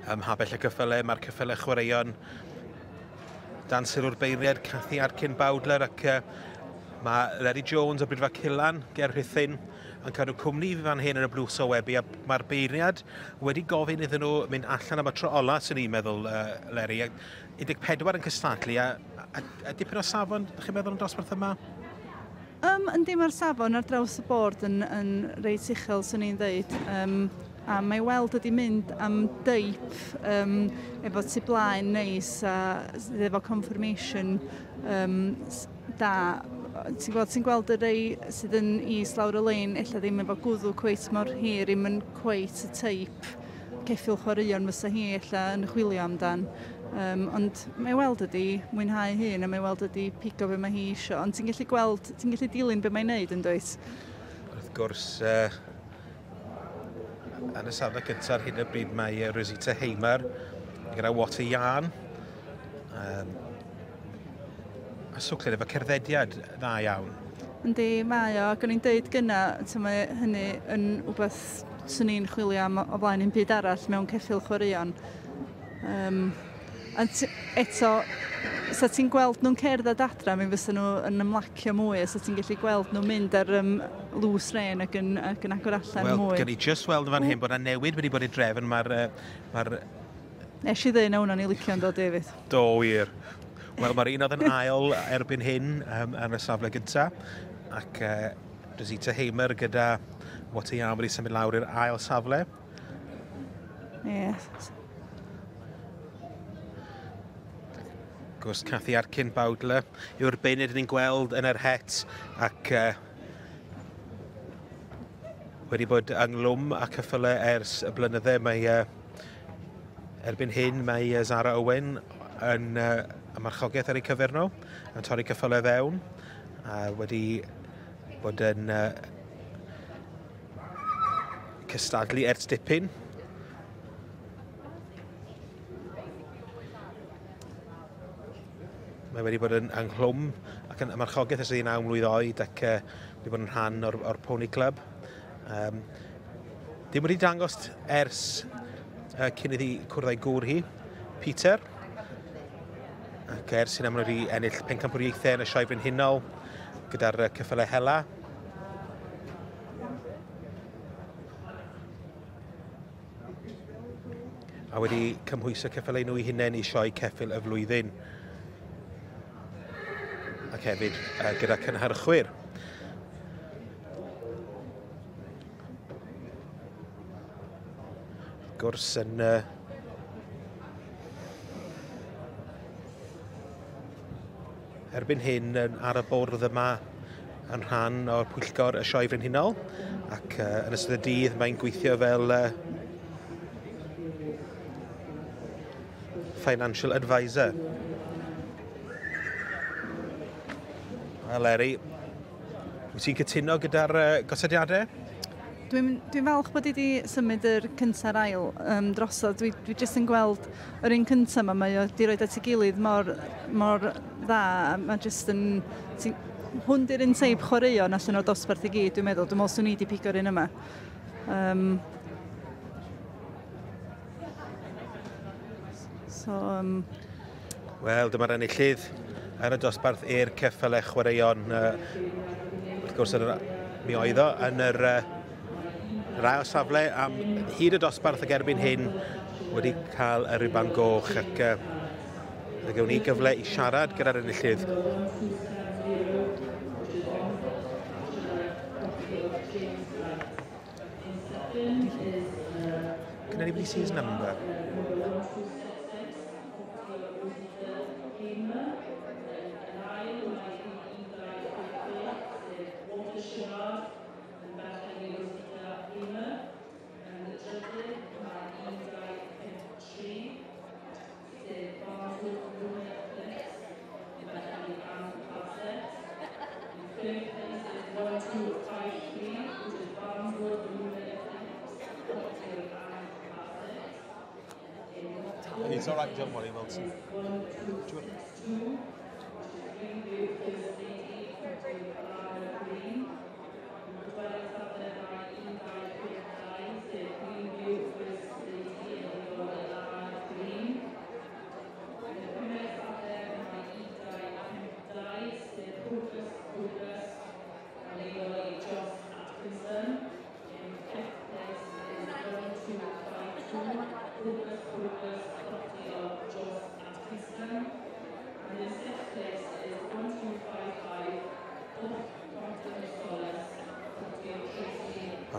Habell y ceffylau, mae'r Ceffylau Chwaraeon dan sylw'r beirniad Ceffylau Bawdler ac mae Larry Jones o Brydfa Cylan ger Rhuthun yn cadw cwmni fan hyn yn y blws o webi, a mae'r beirniad wedi gofyn iddyn nhw mynd allan am y tro ola, sy'n ni'n meddwl, Larry. 14 yn cystadlu, a dipyn o safon, ydych chi'n meddwl yn dosbarth yma? Yndi, mae'r safon ar draws y bord yn reit uchel, swn i'n dweud. A mae weld wedi mynd am deip efo tu blaen neis a efo confirmation da. Ti'n gweld y rei sydd yn is lawr y lein, ella ddim efo gwddw cweit mor hir, ddim yn cweit y teip Ceffylau Chwaraeon fysa hi ella yn chwilio amdan. Ond mae weld ydi mwynhau hyn a mae weld ydi pigo be mae hi isio. Ond ti'n gallu dilyn be mae'n neud yn dweud? Wrth gwrs, yn y safle cyntaf ar hyn y bryd mae Rosita Heimer gyda What a Yarn. A Swcled efo cerddediad dda iawn. Yndi, mae o. Ac o'n i'n dweud gyna, mae hynny yn wbeth swn i'n chwilio am o blaen un byd arall mewn Ceffylau Chwaraeon. Eto, sa ti'n gweld nhw'n cerdded adra, mi fysa nhw yn ymlacio mwy, sa ti'n gallu gweld nhw'n mynd ar lws ren ac yn agor allan mwy. Wel, gen i just weld fan hyn bod yna newid wedi bod i drefn, Nes i ddyn awna ni licio yn dod, David. Do, wir. Wel, mae'r un oedd yn ail erbyn hyn yn y safle gyntaf, ac Rosita Heimer gyda What a Yarn wedi symud lawr i'r ail safle. Yes. Gwrs, Ceffylau Bawdler yw'r beirniad ni'n gweld yn yr het, ac wedi bod ynglwm a ceffylau ers y blynydde. Erbyn hyn mae Zara Owen yn marchogaeth ar ei cyfer nhw, yn torri ceffylau fewn, a wedi bod yn cystadlu ers dipyn. Mae wedi bod yn anghlwm ac yn marchogaeth ers 9 mlwydd oed ac wedi bod yn rhan o'r Pony Club. Dim wedi dangos ers cyn iddi cwrdd â'i gŵr hi, Peter. Ac ers hynny mae wedi ennill pencampwriaethau yn y Sioe Frenhinol gyda'r Ceffylau Hela. A wedi cymhwyso ceffylau nhw i hunain i Sioe Ceffyl y flwyddyn. Ac hefyd gyda cynhyrchwyr. Gwrs yn erbyn hyn ar y bwrdd yma yn rhan o'r pwyllgor y Sioe Frenhinol, ac yn ystod y dydd mae'n gweithio fel financial advisor. Larry, wyt ti'n cytuno gyda'r gosodiadau? Dwi'n falch bod i wedi symud yr cynta'r ail drosodd. Dwi jyst yn gweld yr un cyntaf yma, mae o wedi rhoi at ei gilydd mor dda. Mae jyst yn... Hwn di'r un teip chwaraeon allan o'r dosbarth i gyd, dwi'n meddwl. Dwi'n meddwl swn i wedi pigo'r un yma. Wel, dyma'r enillydd yn y dosbarth i'r Ceffylau Chwaraeon. Wrth gwrs, mi oedd o yn yr ail safle am hyd y dosbarth ac erbyn hyn wedi cael y riban goch, ac gewn ni gyfle i siarad gyda'r enillydd. Can anybody see his number? It's all right, don't worry, Wilson.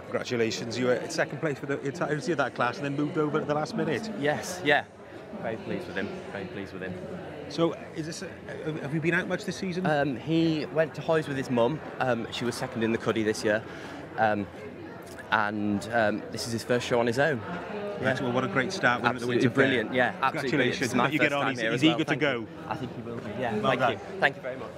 Congratulations, you were in second place for the entirety of that class and then moved over at the last minute. Yes, yeah. Very pleased with him. Very pleased with him. So, have you been out much this season? He went to Hoys with his mum. She was second in the Cuddy this year. And this is his first show on his own. Yeah. Well, what a great start. Absolutely brilliant, yeah. Congratulations. Brilliant. You get on, he's eager to go. I think he will be, yeah. Well Thank you. Thank you very much.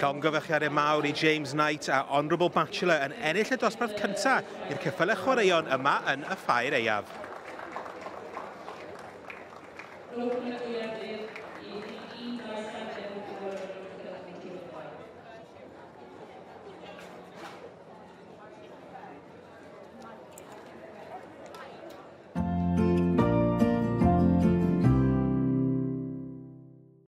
Llongyfarchiadau mawr I James Knight a Honourable Bachelor yn ennill y dosbarth cyntaf i'r Ceffylau Chwaraeon yma yn y Ffair Eiaf.